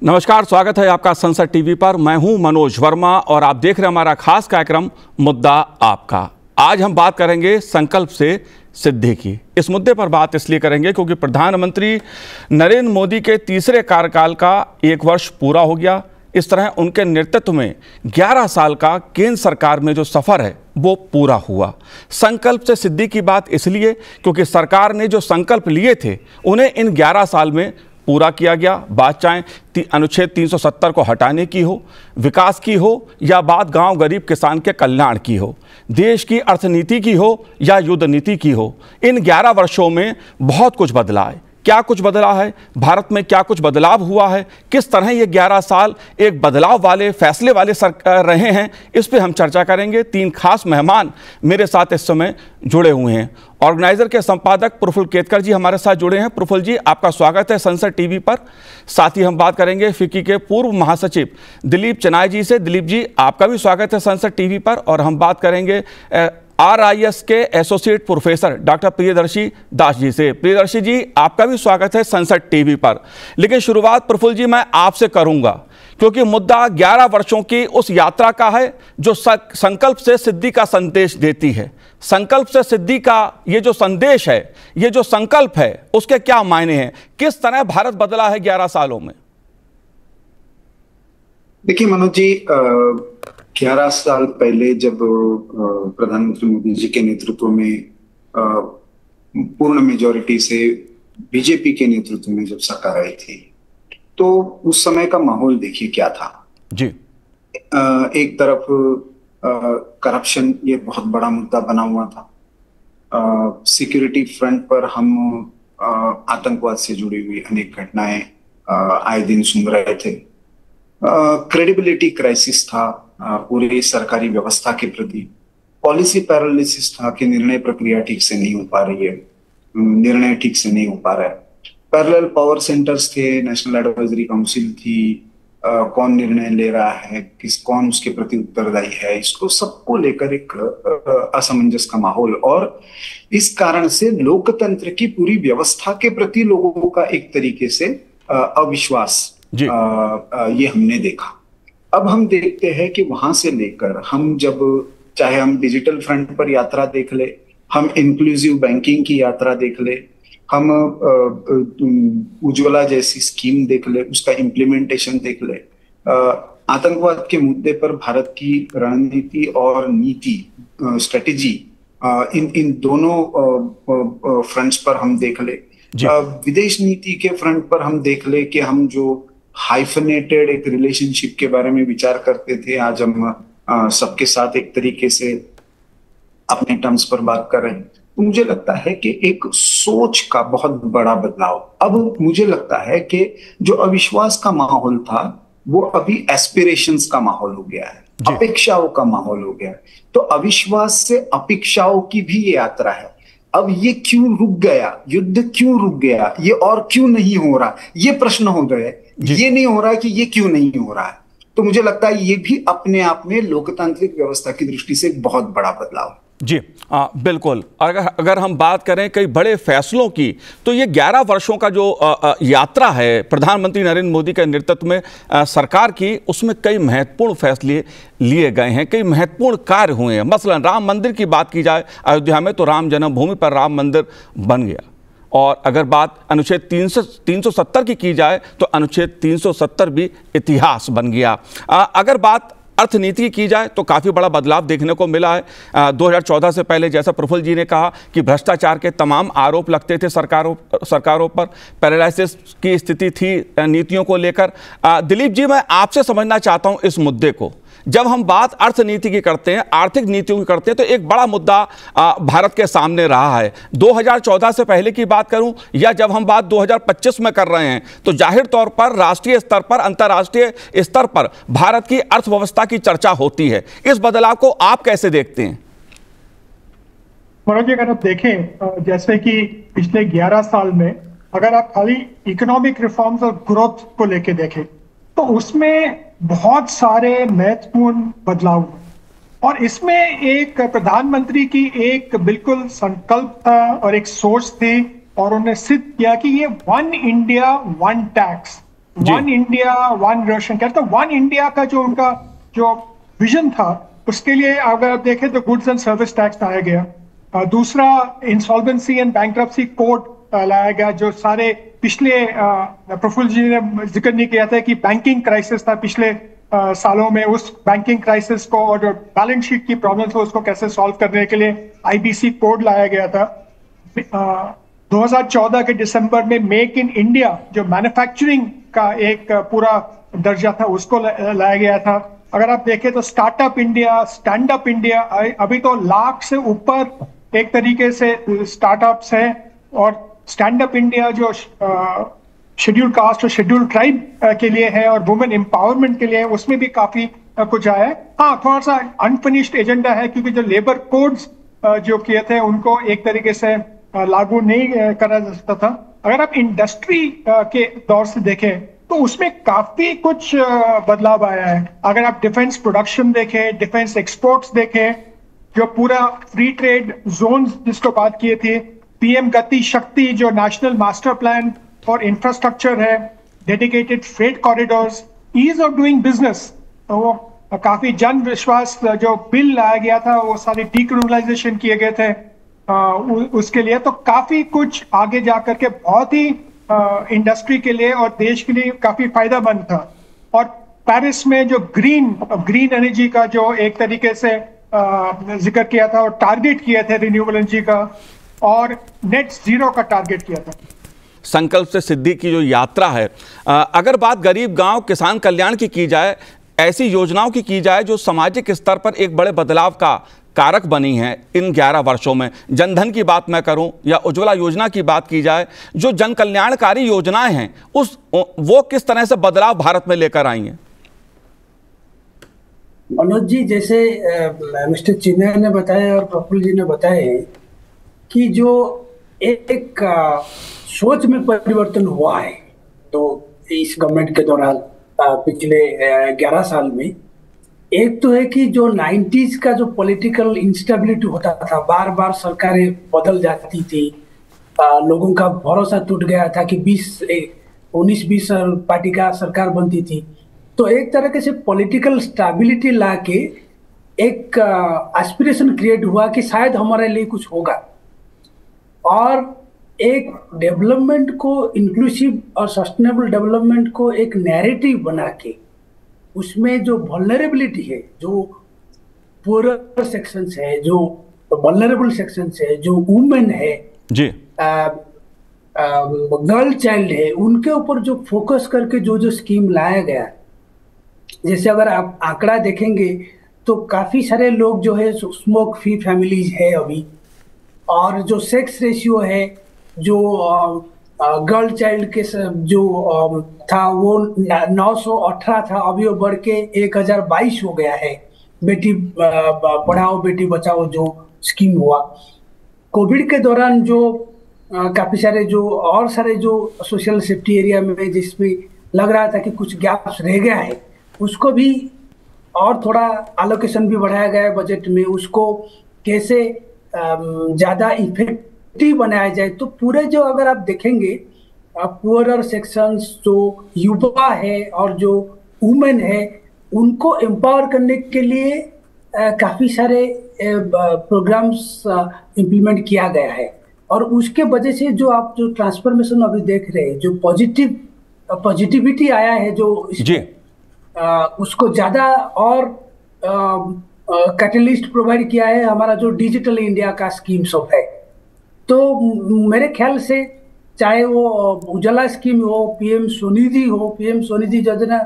नमस्कार, स्वागत है आपका संसद टीवी पर। मैं हूं मनोज वर्मा और आप देख रहे हैं हमारा खास कार्यक्रम मुद्दा आपका। आज हम बात करेंगे संकल्प से सिद्धि की। इस मुद्दे पर बात इसलिए करेंगे क्योंकि प्रधानमंत्री नरेंद्र मोदी के तीसरे कार्यकाल का 1 वर्ष पूरा हो गया। इस तरह उनके नेतृत्व में 11 साल का केंद्र सरकार में जो सफर है वो पूरा हुआ। संकल्प से सिद्धि की बात इसलिए क्योंकि सरकार ने जो संकल्प लिए थे उन्हें इन 11 साल में पूरा किया गया। बात चाहे अनुच्छेद 370 को हटाने की हो, विकास की हो, या बात गांव गरीब किसान के कल्याण की हो, देश की अर्थनीति की हो या युद्ध नीति की हो, इन 11 वर्षों में बहुत कुछ बदला है। क्या कुछ बदला है, भारत में क्या कुछ बदलाव हुआ है, किस तरह ये 11 साल एक बदलाव वाले, फैसले वाले रहे हैं, इस पे हम चर्चा करेंगे। 3 खास मेहमान मेरे साथ इस समय जुड़े हुए हैं। ऑर्गेनाइजर के संपादक प्रफुल्ल केतकर जी हमारे साथ जुड़े हैं। प्रफुल्ल जी, आपका स्वागत है संसद टीवी पर। साथ ही हम बात करेंगे फिक्की के पूर्व महासचिव दिलीप चनाय जी से। दिलीप जी, आपका भी स्वागत है संसद टीवी पर। और हम बात करेंगे RIS के associate professor doctor Priyadarshi Das ji से। प्रियदर्शी जी, आपका भी स्वागत है संसद टीवी पर। लेकिन शुरुआत प्रफुल्ल जी मैं आपसे करूंगा क्योंकि मुद्दा 11 वर्षों की उस यात्रा का है जो संकल्प से सिद्धि का संदेश देती है। संकल्प से सिद्धि का ये जो संदेश है, ये जो संकल्प है, उसके क्या मायने हैं, किस तरह भारत बदला है 11 सालों में? देखिए मनोज जी, 11 साल पहले जब प्रधानमंत्री मोदी जी के नेतृत्व में पूर्ण मेजॉरिटी से बीजेपी के नेतृत्व में जब सरकार आई थी तो उस समय का माहौल देखिए क्या था जी। एक तरफ करप्शन ये बहुत बड़ा मुद्दा बना हुआ था। सिक्योरिटी फ्रंट पर हम आतंकवाद से जुड़ी हुई अनेक घटनाएं आए दिन सुन रहे थे। क्रेडिबिलिटी क्राइसिस था पूरी सरकारी व्यवस्था के प्रति। पॉलिसी पैरालिसिस था कि निर्णय प्रक्रिया ठीक से नहीं हो पा रही है, निर्णय ठीक से नहीं हो पा रहा है। पैरेलल पावर सेंटर्स थे, नेशनल एडवाइजरी काउंसिल थी, कौन निर्णय ले रहा है, कौन उसके प्रति उत्तरदायी है, इसको सबको लेकर एक असमंजस का माहौल, और इस कारण से लोकतंत्र की पूरी व्यवस्था के प्रति लोगों का एक तरीके से अविश्वास ये हमने देखा। अब हम देखते हैं कि वहां से लेकर हम जब चाहे हम डिजिटल फ्रंट पर यात्रा देख ले, हम इंक्लूसिव बैंकिंग की यात्रा देख ले, हम उज्ज्वला जैसी स्कीम देख ले, उसका इम्प्लीमेंटेशन देख ले, आतंकवाद के मुद्दे पर भारत की रणनीति और नीति, स्ट्रेटेजी, इन दोनों फ्रंट्स पर हम देख ले, विदेश नीति के फ्रंट पर हम देख ले कि हम जो हाइफनेटेड एक रिलेशनशिप के बारे में विचार करते थे, आज हम सबके साथ एक तरीके से अपने टर्म्स पर बात कर रहे हैं। तो मुझे लगता है कि एक सोच का बहुत बड़ा बदलाव। अब मुझे लगता है कि जो अविश्वास का माहौल था वो अभी एस्पिरेशंस का माहौल हो गया है, अपेक्षाओं का माहौल हो गया है। तो अविश्वास से अपेक्षाओं की भी ये यात्रा है। अब ये क्यों रुक गया, युद्ध क्यों रुक गया, ये और क्यों नहीं हो रहा, ये प्रश्न हो गए। ये नहीं हो रहा कि ये क्यों नहीं हो रहा है। तो मुझे लगता है ये भी अपने आप में लोकतांत्रिक व्यवस्था की दृष्टि से एक बहुत बड़ा बदलाव जी। बिल्कुल। अगर हम बात करें कई बड़े फैसलों की, तो ये 11 वर्षों का जो यात्रा है प्रधानमंत्री नरेंद्र मोदी के नेतृत्व में सरकार की, उसमें कई महत्वपूर्ण फैसले लिए गए हैं, कई महत्वपूर्ण कार्य हुए हैं। मसलन राम मंदिर की बात की जाए अयोध्या में, तो राम जन्मभूमि पर राम मंदिर बन गया। और अगर बात अनुच्छेद 370 की जाए तो अनुच्छेद 370 भी इतिहास बन गया। अगर बात अर्थनीति की जाए तो काफ़ी बड़ा बदलाव देखने को मिला है। 2014 से पहले, जैसा प्रफुल्ल जी ने कहा, कि भ्रष्टाचार के तमाम आरोप लगते थे सरकारों पर, पैरालिसिस की स्थिति थी नीतियों को लेकर। दिलीप जी, मैं आपसे समझना चाहता हूं इस मुद्दे को। जब हम बात अर्थनीति की करते हैं, आर्थिक नीतियों की करते हैं, तो एक बड़ा मुद्दा भारत के सामने रहा है। 2014 से पहले की बात करूं या जब हम बात 2025 में कर रहे हैं, तो जाहिर तौर पर राष्ट्रीय स्तर पर, अंतर्राष्ट्रीय स्तर पर भारत की अर्थव्यवस्था की चर्चा होती है। इस बदलाव को आप कैसे देखते हैं? मनोज जी, अगर आप देखें, जैसे कि पिछले 11 साल में अगर आप खाली इकोनॉमिक रिफॉर्म्स और ग्रोथ को लेके देखें तो उसमें बहुत सारे महत्वपूर्ण बदलाव हुए। और इसमें एक प्रधानमंत्री की एक बिल्कुल संकल्प था और एक सोच थी, और उन्होंने सिद्ध किया कि ये 1 India 1 tax one India one ration card. तो वन इंडिया का जो उनका जो विजन था, उसके लिए अगर आप देखें तो गुड्स एंड सर्विस टैक्स लाया गया। दूसरा इंसॉल्वेंसी एंड बैंक्रप्सी कोड लाया गया, जो सारे पिछले प्रफुल्ल जी ने जिक्र नहीं किया था कि बैंकिंग क्राइसिस था पिछले सालों में, उस बैंकिंग क्राइसिस को और जो बैलेंस शीट की प्रॉब्लम थी उसको कैसे सॉल्व करने के लिए आईबीसी कोड लाया गया था। 2014 के दिसंबर में मेक इन इंडिया जो मैन्युफैक्चरिंग का एक पूरा दर्जा था उसको लाया गया था। अगर आप देखें तो startup India, stand up India, अभी तो लाख से ऊपर एक तरीके से स्टार्टअप्स हैं, और स्टैंड अप इंडिया जो शेड्यूल कास्ट और शेड्यूल ट्राइब के लिए है और वुमेन एम्पावरमेंट के लिए है, उसमें भी काफी कुछ आया है। हाँ, थोड़ा सा अनफिनिश्ड एजेंडा है, क्योंकि जो लेबर कोड्स जो किए थे उनको एक तरीके से लागू नहीं करा जा सकता था। अगर आप इंडस्ट्री के दौर से देखें तो उसमें काफी कुछ बदलाव आया है। अगर आप डिफेंस प्रोडक्शन देखें, डिफेंस एक्सपोर्ट्स देखें, जो पूरा फ्री ट्रेड जोन्स जिसको बात किए थे, पीएम गति शक्ति जो national master plan for infrastructure है, dedicated freight corridors, ease of doing business, वो काफी जन विश्वास जो बिल लाया गया था, वो सारे डीक्रिमिनलाइजेशन किए गए थे उसके लिए। तो काफी कुछ आगे जाकर के बहुत ही इंडस्ट्री के लिए और देश के लिए काफी फायदेमंद था। और पेरिस में जो ग्रीन एनर्जी का जो एक तरीके से जिक्र किया था और टारगेट किया था रिन्यूएबल एनर्जी का, और नेट जीरो का टारगेट किया था। संकल्प से सिद्धि की जो यात्रा है, अगर बात गरीब गांव किसान कल्याण की जाए, ऐसी योजनाओं की जाए जो सामाजिक स्तर पर एक बड़े बदलाव का कारक बनी है इन 11 वर्षों में, जनधन की बात मैं करूं या उज्ज्वला योजना की बात की जाए, जो जन कल्याणकारी योजनाएं हैं वो किस तरह से बदलाव भारत में लेकर आई हैं? मनोज जी, जैसे मिस्टर चिन्मय ने बताया और प्रफुल्ल जी ने बताया कि जो एक सोच में परिवर्तन हुआ है तो इस गवर्नमेंट के दौरान पिछले 11 साल में, एक तो है कि जो 90s का जो पॉलिटिकल इंस्टेबिलिटी होता था, बार बार सरकारें बदल जाती थी, लोगों का भरोसा टूट गया था कि 19-20 पार्टी का सरकार बनती थी, तो एक तरह से पॉलिटिकल स्टेबिलिटी लाके एक एस्पिरेशन क्रिएट हुआ कि शायद हमारे लिए कुछ होगा, और एक डेवलपमेंट को, इंक्लूसिव और सस्टेनेबल डेवलपमेंट को एक नैरेटिव बना के उसमें जो वल्नरेबिलिटी है, जो पुअर सेक्शंस है, जो वल्नरेबल सेक्शंस है, जो वुमेन है जी, गर्ल चाइल्ड है, उनके ऊपर जो फोकस करके जो स्कीम लाया गया, जैसे अगर आप आंकड़ा देखेंगे तो काफी सारे लोग जो है स्मोक फ्री फैमिलीज है अभी, और जो सेक्स रेशियो है, जो गर्ल चाइल्ड के जो था वो 918 था, अभी वो बढ़ के 1022 हो गया है। बेटी पढ़ाओ बेटी बचाओ जो स्कीम हुआ, कोविड के दौरान जो काफी सारे जो और सारे जो सोशल सेफ्टी एरिया में जिसमें लग रहा था कि कुछ गैप्स रह गया है, उसको भी और थोड़ा एलोकेशन भी बढ़ाया गया है बजट में, उसको कैसे ज्यादा इफेक्टिव बनाया जाए। तो पूरे जो अगर आप देखेंगे पुअरर सेक्शंस, जो युवा है और जो वुमेन है, उनको एम्पावर करने के लिए काफी सारे प्रोग्राम्स इम्प्लीमेंट किया गया है, और उसके वजह से जो आप जो ट्रांसफॉर्मेशन अभी देख रहे हैं, जो पॉजिटिविटी आया है जो उसको ज्यादा और कैटलिस्ट प्रोवाइड किया है हमारा जो डिजिटल इंडिया का स्कीम सब है। तो मेरे ख्याल से चाहे वो उजाला स्कीम हो, पीएम स्वनिधि हो, पीएम स्वनिधि योजना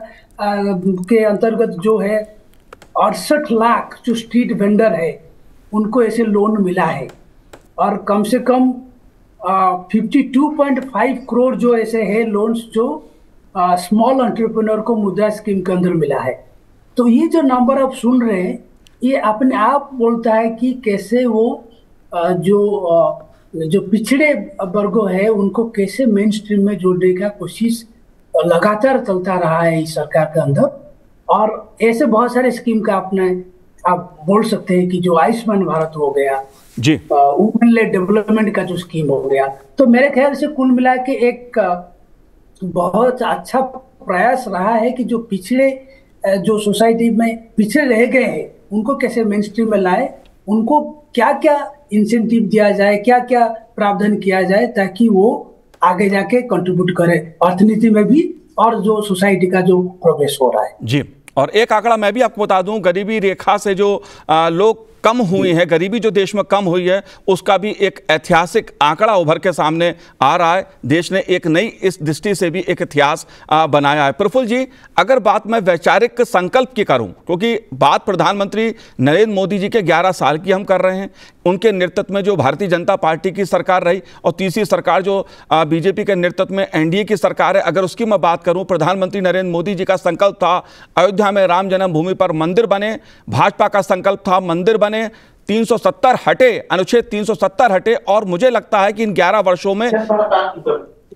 के अंतर्गत जो है 68 लाख जो स्ट्रीट वेंडर है उनको ऐसे लोन मिला है, और कम से कम 52.5 करोड़ जो ऐसे है लोन्स जो स्मॉल एंटरप्रेन्योर को मुद्रा स्कीम के अंदर मिला है। तो ये जो नंबर आप सुन रहे हैं, ये अपने आप बोलता है कि कैसे वो जो पिछड़े वर्गों है उनको कैसे मेन स्ट्रीम में जोड़ने का कोशिश लगातार चलता रहा है इस सरकार के अंदर। और ऐसे बहुत सारे स्कीम का आप बोल सकते हैं कि जो आयुष्मान भारत हो गया जी, वुमेन लेड डेवलपमेंट का जो स्कीम हो गया, तो मेरे ख्याल से कुल मिला के एक बहुत अच्छा प्रयास रहा है कि जो पिछड़े जो सोसाइटी में पिछड़े रह गए हैं उनको कैसे मेन स्ट्रीम में लाए, उनको क्या क्या इंसेंटिव दिया जाए, क्या क्या प्रावधान किया जाए ताकि वो आगे जाके कंट्रीब्यूट करे अर्थनीति में भी और जो सोसाइटी का जो प्रोग्रेस हो रहा है। जी, और एक आंकड़ा मैं भी आपको बता दूं, गरीबी रेखा से जो लोग कम हुई है, गरीबी जो देश में कम हुई है, उसका भी एक ऐतिहासिक आंकड़ा उभर के सामने आ रहा है। देश ने एक नई इस दृष्टि से भी एक इतिहास बनाया है। प्रफुल्ल जी, अगर बात मैं वैचारिक संकल्प की करूं, क्योंकि बात प्रधानमंत्री नरेंद्र मोदी जी के 11 साल की हम कर रहे हैं, उनके नेतृत्व में जो भारतीय जनता पार्टी की सरकार रही और तीसरी सरकार जो बीजेपी के नेतृत्व में एनडीए की सरकार है, अगर उसकी मैं बात करूं, प्रधानमंत्री नरेंद्र मोदी जी का संकल्प था अयोध्या में राम जन्मभूमि पर मंदिर बने, भाजपा का संकल्प था मंदिर बने, 370 हटे, अनुच्छेद 370 हटे, और मुझे लगता है कि इन 11 वर्षों में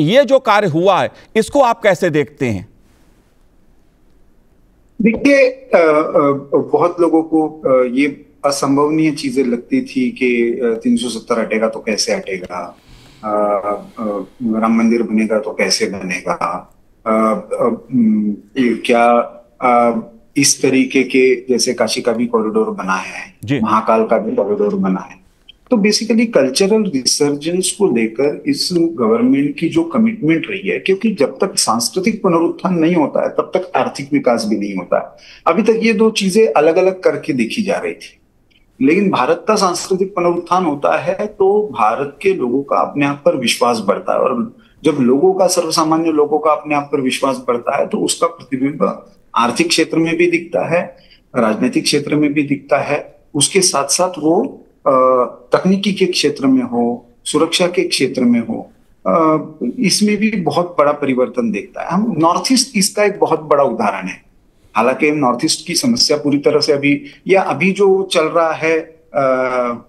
ये जो कार्य हुआ है, इसको आप कैसे देखते हैं? देखिए, बहुत लोगों को ये असंभवनीय चीजें लगती थी कि 370 हटेगा तो कैसे हटेगा, राम मंदिर बनेगा तो कैसे बनेगा, क्या इस तरीके के जैसे काशी का भी कॉरिडोर बना है, महाकाल का भी कॉरिडोर बना है। तो बेसिकली कल्चरल रिसर्जेंस को लेकर इस गवर्नमेंट की जो कमिटमेंट रही है, क्योंकि जब तक सांस्कृतिक पुनरुत्थान नहीं होता है तब तक आर्थिक विकास भी नहीं होता है। अभी तक ये दो चीजें अलग अलग करके देखी जा रही थी, लेकिन भारत का सांस्कृतिक पुनरुत्थान होता है तो भारत के लोगों का अपने आप पर विश्वास बढ़ता है, और जब लोगों का, सर्वसामान्य लोगों का अपने आप पर विश्वास बढ़ता है तो उसका प्रतिबिंब आर्थिक क्षेत्र में भी दिखता है, राजनीतिक क्षेत्र में भी दिखता है, उसके साथ साथ वो तकनीकी के क्षेत्र में हो, सुरक्षा के क्षेत्र में हो, इसमें भी बहुत बड़ा परिवर्तन देखता है। हम नॉर्थ ईस्ट इसका एक बहुत बड़ा उदाहरण है। हालांकि नॉर्थ ईस्ट की समस्या पूरी तरह से अभी जो चल रहा है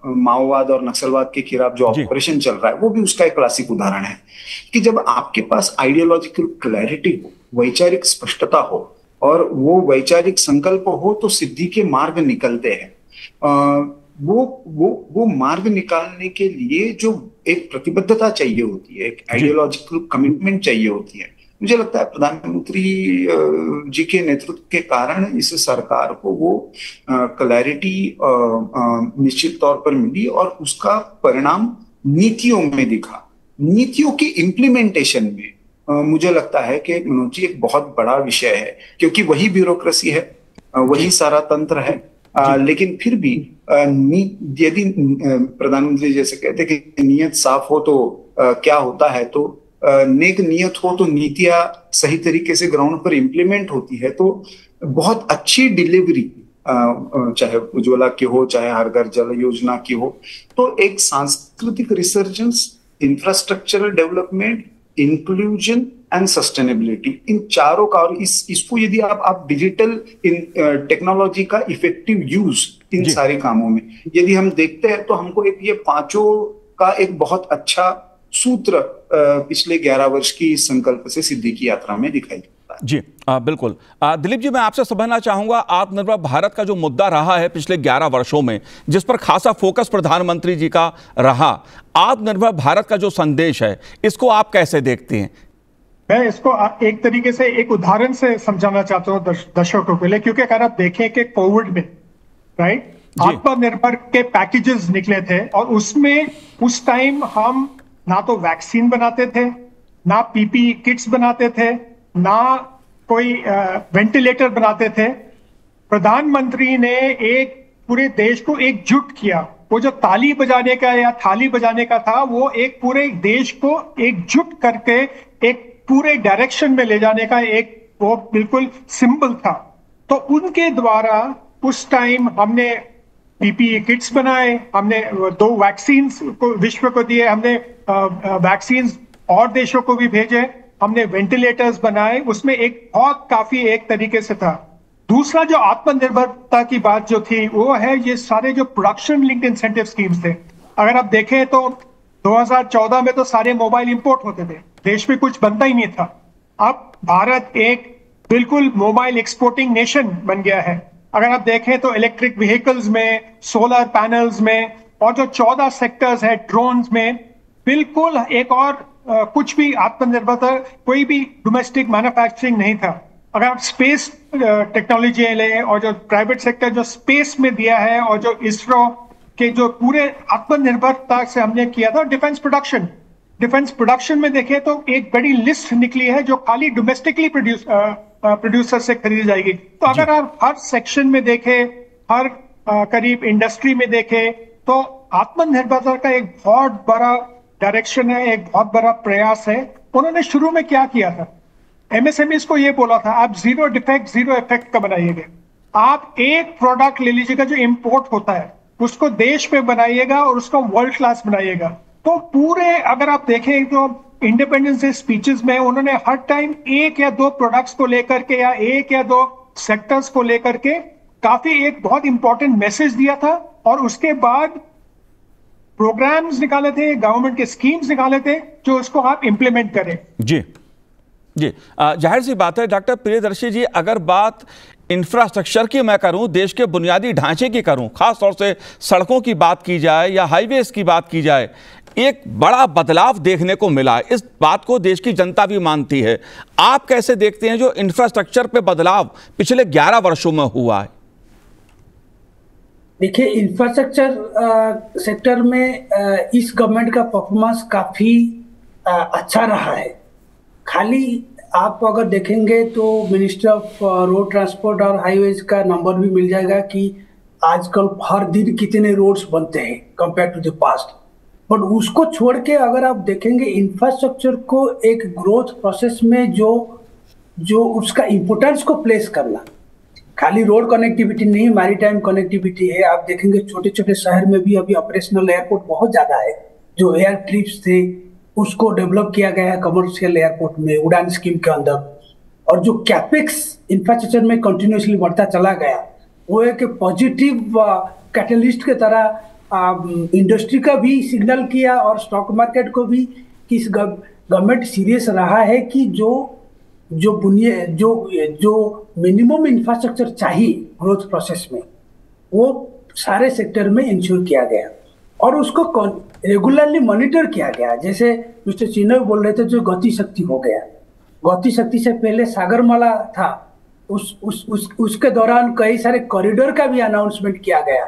माओवाद और नक्सलवाद के खिलाफ जो ऑपरेशन चल रहा है, वो भी उसका एक क्लासिक उदाहरण है कि जब आपके पास आइडियोलॉजिकल क्लैरिटी हो, वैचारिक स्पष्टता हो और वो वैचारिक संकल्प हो तो सिद्धि के मार्ग निकलते हैं। वो मार्ग निकालने के लिए जो एक प्रतिबद्धता चाहिए होती है, एक आइडियोलॉजिकल कमिटमेंट चाहिए होती है, मुझे लगता है प्रधानमंत्री जी के नेतृत्व के कारण इस सरकार को वो क्लैरिटी निश्चित तौर पर मिली और उसका परिणाम नीतियों में दिखा। नीतियों की इम्प्लीमेंटेशन में मुझे लगता है कि मनोज जी एक बहुत बड़ा विषय है, क्योंकि वही ब्यूरोक्रेसी है, वही सारा तंत्र है, लेकिन फिर भी यदि प्रधानमंत्री जैसे कहते हैं कि नियत साफ हो तो क्या होता है, तो नेक नियत हो तो नीतियां सही तरीके से ग्राउंड पर इम्प्लीमेंट होती है तो बहुत अच्छी डिलीवरी, चाहे उज्ज्वला की हो, चाहे हर घर जल योजना की हो, तो एक सांस्कृतिक resurgence, infrastructural development, inclusion and sustainability, इन चारों का, और इसको यदि आप डिजिटल टेक्नोलॉजी का इफेक्टिव यूज इन सारे कामों में यदि हम देखते हैं तो हमको ये पांचों का एक बहुत अच्छा सूत्र पिछले 11 वर्ष की संकल्प से सिद्धि की यात्रा में दिखाई देता है। जी बिल्कुल। दिलीप जी, मैं आपसे समझना चाहूंगा, आत्मनिर्भर भारत का जो मुद्दा रहा है पिछले 11 वर्षों में, जिस पर खासा फोकस प्रधानमंत्री जी का रहा, आत्मनिर्भर भारत का जो संदेश है, इसको आप कैसे देखते हैं? मैं इसको एक तरीके से एक उदाहरण से समझाना चाहता हूँ दर्शकों के लिए, क्योंकि अगर आप देखें कि कोविड में आत्मनिर्भर के पैकेजेस निकले थे और उसमें उस टाइम हम ना तो वैक्सीन बनाते थे, ना पीपीई किट्स बनाते थे, ना कोई वेंटिलेटर बनाते थे। प्रधानमंत्री ने एक पूरे देश को एकजुट किया। वो जो ताली बजाने का या थाली बजाने का था, वो एक पूरे देश को एकजुट करके एक पूरे डायरेक्शन में ले जाने का एक वो बिल्कुल सिंबल था। तो उनके द्वारा उस टाइम हमने पीपीई किट्स बनाए, हमने 2 वैक्सीन को विश्व को दिए, हमने वैक्सीन और देशों को भी भेजे, हमने वेंटिलेटर्स बनाए, उसमें एक बहुत काफी एक तरीके से था। दूसरा जो आत्मनिर्भरता की बात जो थी वो है ये सारे जो प्रोडक्शन लिंक्ड इंसेंटिव स्कीम्स थे। अगर आप देखें तो 2014 में तो सारे मोबाइल इंपोर्ट होते थे, देश में कुछ बनता ही नहीं था। अब भारत एक बिल्कुल मोबाइल एक्सपोर्टिंग नेशन बन गया है। अगर आप देखें तो इलेक्ट्रिक व्हीकल्स में, सोलर पैनल्स में और जो 14 सेक्टर्स है ड्रोन्स में, बिल्कुल एक और कुछ भी आत्मनिर्भरता, कोई भी डोमेस्टिक मैन्युफैक्चरिंग नहीं था। अगर आप स्पेस टेक्नोलॉजी लें और जो प्राइवेट सेक्टर जो स्पेस में दिया है और जो इसरो के जो पूरे आत्मनिर्भरता से हमने किया था, डिफेंस प्रोडक्शन में देखें तो एक बड़ी लिस्ट निकली है जो खाली डोमेस्टिकली प्रोड्यूसर से खरीदी जाएगी। तो अगर आप हर सेक्शन में देखें, हर करीब इंडस्ट्री में देखें, तो आत्मनिर्भरता का एक बहुत बड़ा डायरेक्शन है, एक बहुत बड़ा प्रयास है। उन्होंने शुरू में क्या किया था, एमएसएमईज को ये बोला था आप जीरो डिफेक्ट जीरो इफेक्ट का बनाइएगा। आप एक प्रोडक्ट ले लीजिएगा जो इंपोर्ट होता है, उसको देश में बनाइएगा और उसको वर्ल्ड क्लास बनाइएगा। तो पूरे अगर आप देखें तो इंडिपेंडेंस डे स्पीचेस में उन्होंने हर टाइम एक या दो प्रोडक्ट्स को लेकर के या एक या दो सेक्टर्स को लेकर के काफी एक बहुत इंपॉर्टेंट मैसेज दिया था, और उसके बाद प्रोग्राम्स निकाले थे, गवर्नमेंट के स्कीम्स निकाले थे जो उसको आप इंप्लीमेंट करें। जी जी, जाहिर सी बात है डॉक्टर प्रियदर्शी जी, अगर बात इंफ्रास्ट्रक्चर की मैं करूं, देश के बुनियादी ढांचे की करूं, खास तौर से सड़कों की बात की जाए या हाईवेज की बात की जाए, एक बड़ा बदलाव देखने को मिला। इस बात को देश की जनता भी मानती है। आप कैसे देखते हैं जो इंफ्रास्ट्रक्चर पे बदलाव पिछले 11 वर्षों में हुआ है? देखिए, इंफ्रास्ट्रक्चर सेक्टर में इस गवर्नमेंट का परफॉर्मेंस काफी अच्छा रहा है। खाली आप अगर देखेंगे तो मिनिस्ट्री ऑफ रोड ट्रांसपोर्ट और हाईवेज का नंबर भी मिल जाएगा कि आजकल हर दिन कितने रोड्स बनते हैं compare to the past. But उसको छोड़ के अगर आप देखेंगे इंफ्रास्ट्रक्चर को एक ग्रोथ प्रोसेस में जो उसका इम्पोर्टेंस को प्लेस करना, खाली रोड कनेक्टिविटी नहीं, मैरीटाइम कनेक्टिविटी है। आप देखेंगे छोटे छोटे शहर में भी अभी ऑपरेशनल एयरपोर्ट बहुत ज्यादा है। जो एयर ट्रिप्स थे उसको डेवलप किया गया है कमर्शियल एयरपोर्ट में उड़ान स्कीम के अंदर, और जो कैपेक्स इंफ्रास्ट्रक्चर में कंटिन्यूसली बढ़ता चला गया वो एक पॉजिटिव कैटलिस्ट के तरह इंडस्ट्री का भी सिग्नल किया और स्टॉक मार्केट को भी कि इस गवर्नमेंट सीरियस रहा है कि जो मिनिमम इंफ्रास्ट्रक्चर चाहिए ग्रोथ प्रोसेस में वो सारे सेक्टर में इंश्योर किया गया और उसको रेगुलरली मॉनिटर किया गया। जैसे मिस्टर चिन्नई बोल रहे थे, जो गति शक्ति हो गया, गति शक्ति से पहले सागरमाला था, उसके दौरान कई सारे कॉरिडोर का भी अनाउंसमेंट किया गया।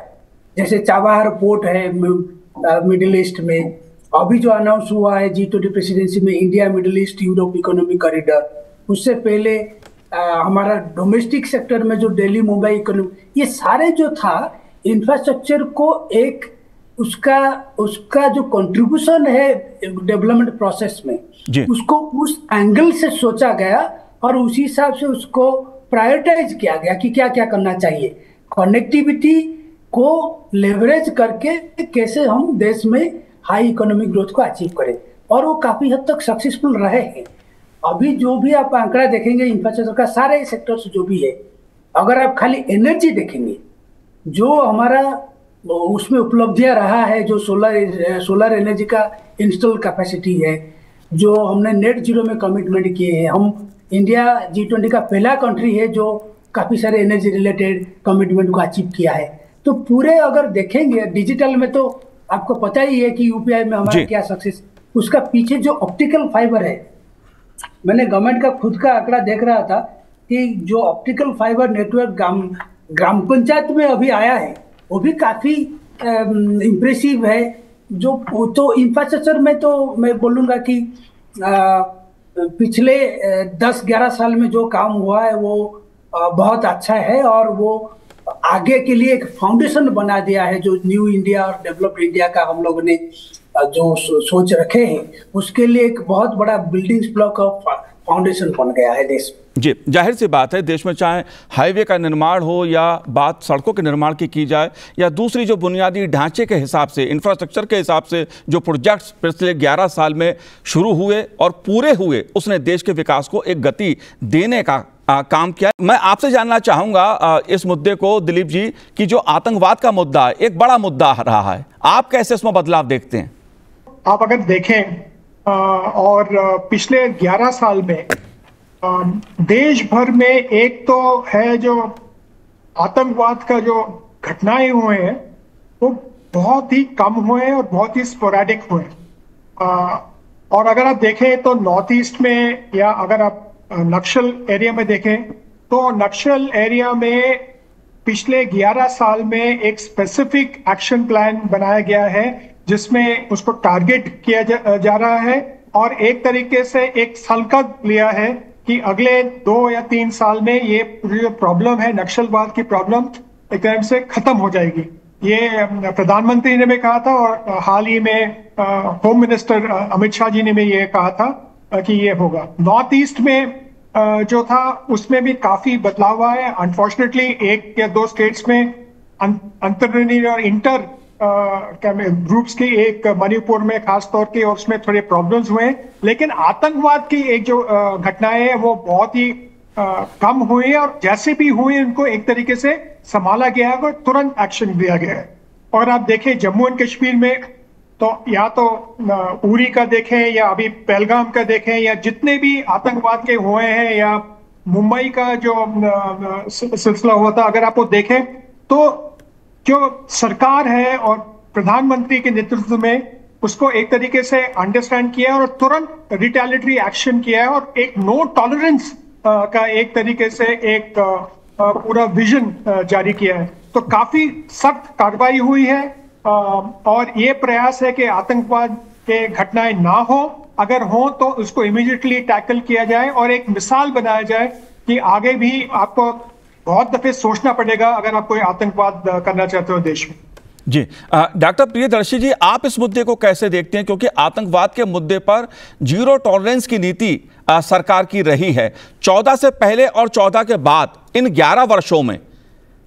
जैसे चाबहार पोर्ट है मिडिल ईस्ट में, अभी जो अनाउंस हुआ है G20 प्रेसिडेंसी में India middle east Europe economic corridor, उससे पहले हमारा डोमेस्टिक सेक्टर में जो दिल्ली मुंबई इकोनॉमी, ये सारे जो था इंफ्रास्ट्रक्चर को एक उसका जो कंट्रीब्यूशन है डेवलपमेंट प्रोसेस में, उसको उस एंगल से सोचा गया और उसी हिसाब से उसको प्रायोरिटाइज किया गया कि क्या क्या करना चाहिए। कनेक्टिविटी को लेवरेज करके कैसे हम देश में हाई इकोनॉमिक ग्रोथ को अचीव करें, और वो काफी हद तक सक्सेसफुल रहे हैं। अभी जो भी आप आंकड़ा देखेंगे इंफ्रास्ट्रक्चर का सारे सेक्टर्स जो भी है, अगर आप खाली एनर्जी देखेंगे जो हमारा उसमें उपलब्धियां रहा है, जो सोलर एनर्जी का इंस्टॉल कैपेसिटी है, जो हमने नेट जीरो में कमिटमेंट किए हैं, हम इंडिया G20 का पहला कंट्री है जो काफी सारे एनर्जी रिलेटेड कमिटमेंट को अचीव किया है। तो पूरे अगर देखेंगे डिजिटल में तो आपको पता ही है कि UPI में हमारा क्या सक्सेस, उसका पीछे जो ऑप्टिकल फाइबर है, मैंने गवर्नमेंट का खुद का आंकड़ा देख रहा था कि जो ऑप्टिकल फाइबर नेटवर्क ग्राम पंचायत में अभी आया है वो भी काफी इम्प्रेसिव है। जो तो इंफ्रास्ट्रक्चर में तो मैं बोलूँगा कि पिछले 10-11 साल में जो काम हुआ है वो बहुत अच्छा है, और वो आगे के लिए एक फाउंडेशन बना दिया है। जो न्यू इंडिया और डेवलप्ड इंडिया का हम लोगों ने जो सोच रखे हैं, उसके लिए एक बहुत बड़ा बिल्डिंग ब्लॉक ऑफ फाउंडेशन बन गया है देश में। जी, जाहिर सी बात है, देश में चाहे हाईवे का निर्माण हो या बात सड़कों के निर्माण की जाए या दूसरी जो बुनियादी ढांचे के हिसाब से, इंफ्रास्ट्रक्चर के हिसाब से जो प्रोजेक्ट्स पिछले 11 साल में शुरू हुए और पूरे हुए, उसने देश के विकास को एक गति देने का काम किया। मैं आपसे जानना चाहूंगा इस मुद्दे को दिलीप जी, कि जो आतंकवाद का मुद्दा है, एक बड़ा मुद्दा रहा है, आप कैसे इसमें बदलाव देखते हैं? आप अगर देखें और पिछले 11 साल में देश भर में एक तो है जो आतंकवाद का जो घटनाएं हुए हैं वो बहुत ही कम हुए हैं और बहुत ही स्पोरेडिक हुए हैं। और अगर आप देखें तो नॉर्थ ईस्ट में, या अगर आप नक्सल एरिया में देखें, तो नक्सल एरिया में पिछले 11 साल में एक स्पेसिफिक एक्शन प्लान बनाया गया है जिसमें उसको टारगेट किया जा रहा है, और एक तरीके से एक संकल्प लिया है कि अगले 2 या 3 साल में ये जो प्रॉब्लम है, नक्सलवाद की प्रॉब्लम, एक तरह से खत्म हो जाएगी। ये प्रधानमंत्री ने भी कहा था, और हाल ही में होम मिनिस्टर अमित शाह जी ने भी ये कहा था कि ये होगा। नॉर्थ ईस्ट में जो था उसमें भी काफी बदलाव हुआ है। अनफॉर्चुनेटली 1 या 2 स्टेट्स में अंतर्राष्ट्रीय और इंटर ग्रुप्स की, एक मणिपुर में खास तौर के, और उसमें थोड़े प्रॉब्लम्स हुए हैं। लेकिन आतंकवाद की एक जो घटनाएं है वो बहुत ही कम हुई है, और जैसे भी हुए उनको एक तरीके से संभाला गया है और तुरंत एक्शन लिया गया है। और आप देखें जम्मू एंड कश्मीर में, तो या तो उरी का देखें या अभी पहलगाम का देखें, या जितने भी आतंकवाद के हुए हैं, या मुंबई का जो सिलसिला हुआ था, अगर आप वो देखें तो जो सरकार है और प्रधानमंत्री के नेतृत्व में उसको एक तरीके से अंडरस्टैंड किया है और तुरंत रिटेलिटरी एक्शन किया है, और एक नो टॉलरेंस का एक तरीके से एक पूरा विजन जारी किया है। तो काफी सख्त कार्रवाई हुई है, और ये प्रयास है कि आतंकवाद के घटनाएं ना हो, अगर हो तो उसको इमीडिएटली टैकल किया जाए और एक मिसाल बनाया जाए कि आगे भी आपको बहुत दफे सोचना पड़ेगा अगर आप कोई आतंकवाद करना चाहते हो देश में। जी, डॉक्टर प्रियदर्शी जी, आप इस मुद्दे को कैसे देखते हैं, क्योंकि आतंकवाद के मुद्दे पर जीरो टॉलरेंस की नीति सरकार की रही है। 14 से पहले और 14 के बाद इन 11 वर्षों में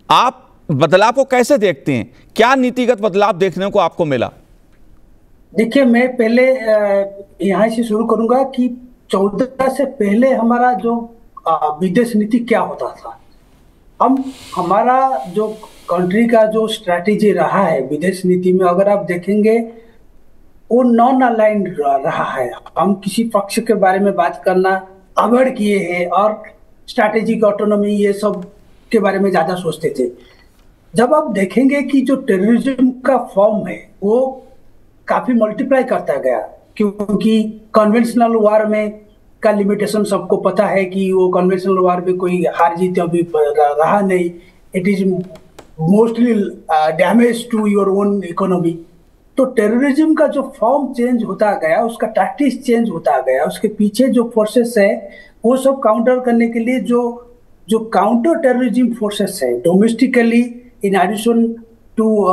आप बदलाव को कैसे देखते हैं? क्या नीतिगत बदलाव देखने को आपको मिला? देखिए, मैं पहले यहाँ से शुरू करूंगा कि 14 से पहले हमारा जो विदेश नीति क्या होता था। हमारा जो कंट्री का जो स्ट्रैटेजी रहा है विदेश नीति में, अगर आप देखेंगे वो नॉन अलाइंड रहा है। हम किसी पक्ष के बारे में बात करना अवॉइड किए हैं, और स्ट्रैटेजिक ऑटोनॉमी ये सब के बारे में ज्यादा सोचते थे। जब आप देखेंगे कि जो टेररिज्म का फॉर्म है वो काफी मल्टीप्लाई करता गया, क्योंकि कन्वेंशनल वार में का लिमिटेशन सबको पता है कि वो कन्वेंशनल वार में कोई हार जीत अभी रहा नहीं। It is mostly damage to your own economy. तो टेररिज्म का जो फॉर्म चेंज होता गया, उसका टैक्टिक्स चेंज होता गया, उसके पीछे जो फोर्सेस है वो सब काउंटर करने के लिए जो काउंटर टेररिज्म फोर्सेस है डोमेस्टिकली, इन एडिशन टू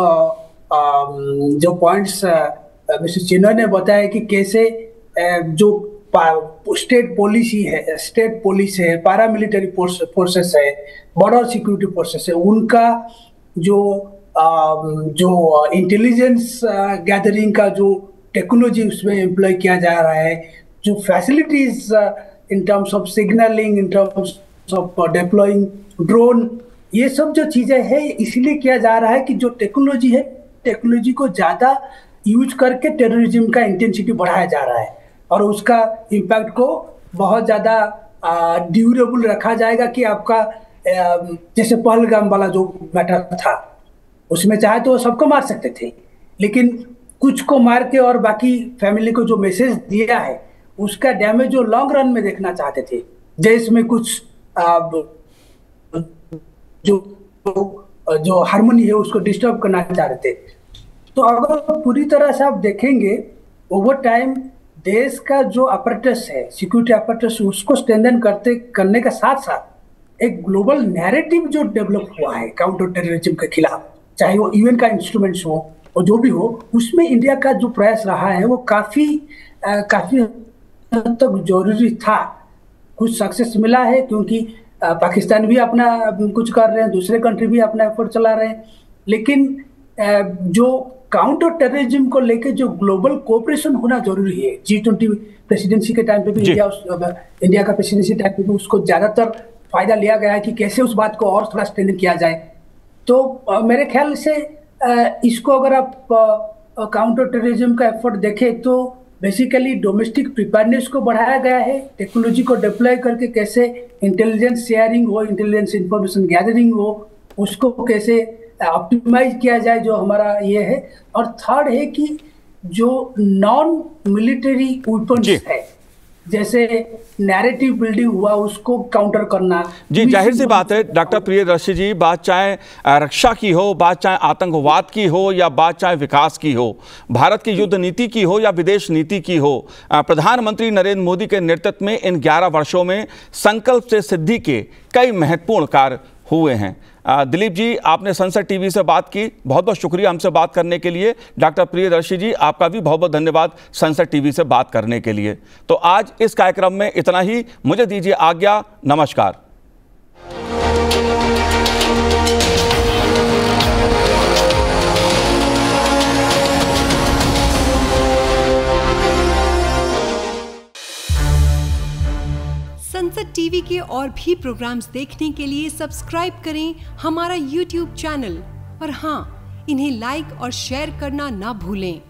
जो पॉइंट्स मिस्टर चिन्ह ने बताया कि कैसे जो स्टेट पुलिस है, पैरामिलिटरी फोर्सेस है, बॉर्डर सिक्योरिटी फोर्सेस है, उनका जो इंटेलिजेंस गैदरिंग का जो टेक्नोलॉजी उसमें एम्प्लॉय किया जा रहा है, जो facilities in terms of signalling, in terms of deploying drone, ये सब जो चीजें हैं इसलिए किया जा रहा है कि जो टेक्नोलॉजी है, टेक्नोलॉजी को ज्यादा यूज करके टेररिज्म का इंटेंसिटी बढ़ाया जा रहा है, और उसका इम्पैक्ट को बहुत ज्यादा ड्यूरेबल रखा जाएगा कि आपका जैसे पहलगाम वाला जो मैटर था, उसमें चाहे तो सबको मार सकते थे, लेकिन कुछ को मार के और बाकी फैमिली को जो मैसेज दिया है उसका डैमेज जो लॉन्ग रन में देखना चाहते थे, देश में कुछ जो हार्मनी है उसको डिस्टर्ब करना चाह रहे थे। तो अगर पूरी तरह से आप देखेंगे ओवर टाइम देश का जो अपरेटस है, सिक्योरिटी अपरेटस, उसको स्ट्रेंथन करने के साथ साथ एक ग्लोबल नैरेटिव जो डेवलप हुआ है काउंटर टेररिज्म के खिलाफ, चाहे वो यूएन का इंस्ट्रूमेंट्स हो और जो भी हो, उसमें इंडिया का जो प्रयास रहा है वो काफी हद तक जरूरी था। कुछ सक्सेस मिला है क्योंकि पाकिस्तान भी अपना कुछ कर रहे हैं, दूसरे कंट्री भी अपना एफर्ट चला रहे हैं, लेकिन जो काउंटर टेररिज्म को लेके जो ग्लोबल कोऑपरेशन होना जरूरी है। G20 प्रेसिडेंसी के टाइम पे भी इंडिया का प्रेसिडेंसी टाइम पे भी उसको ज्यादातर फायदा लिया गया है कि कैसे उस बात को और थोड़ा स्ट्रेंथन किया जाए। तो मेरे ख्याल से इसको अगर आप काउंटर टेररिज्म का एफर्ट देखें तो बेसिकली डोमेस्टिक प्रिपेयरनेस को बढ़ाया गया है, टेक्नोलॉजी को डिप्लॉय करके कैसे इंटेलिजेंस शेयरिंग हो, इंटेलिजेंस इंफॉर्मेशन गैदरिंग हो, उसको कैसे ऑप्टिमाइज किया जाए, जो हमारा ये है। और थर्ड है कि जो नॉन मिलिट्री वेपन्स है, जैसे नैरेटिव बिल्डिंग हुआ, उसको काउंटर करना। जी, जाहिर सी बात है डॉक्टर प्रियदर्शी जी, बात चाहे रक्षा की हो, बात चाहे आतंकवाद की हो, या बात चाहे विकास की हो, भारत की युद्ध नीति की हो या विदेश नीति की हो, प्रधानमंत्री नरेंद्र मोदी के नेतृत्व में इन 11 वर्षों में संकल्प से सिद्धि के कई महत्वपूर्ण कार्य हुए हैं। दिलीप जी, आपने संसद टीवी से बात की, बहुत बहुत शुक्रिया हमसे बात करने के लिए। डॉक्टर प्रियदर्शी जी, आपका भी बहुत बहुत धन्यवाद संसद टीवी से बात करने के लिए। तो आज इस कार्यक्रम में इतना ही, मुझे दीजिए आज्ञा, नमस्कार। संसद टीवी के और भी प्रोग्राम्स देखने के लिए सब्सक्राइब करें हमारा YouTube चैनल और हाँ, इन्हें लाइक और शेयर करना ना भूलें।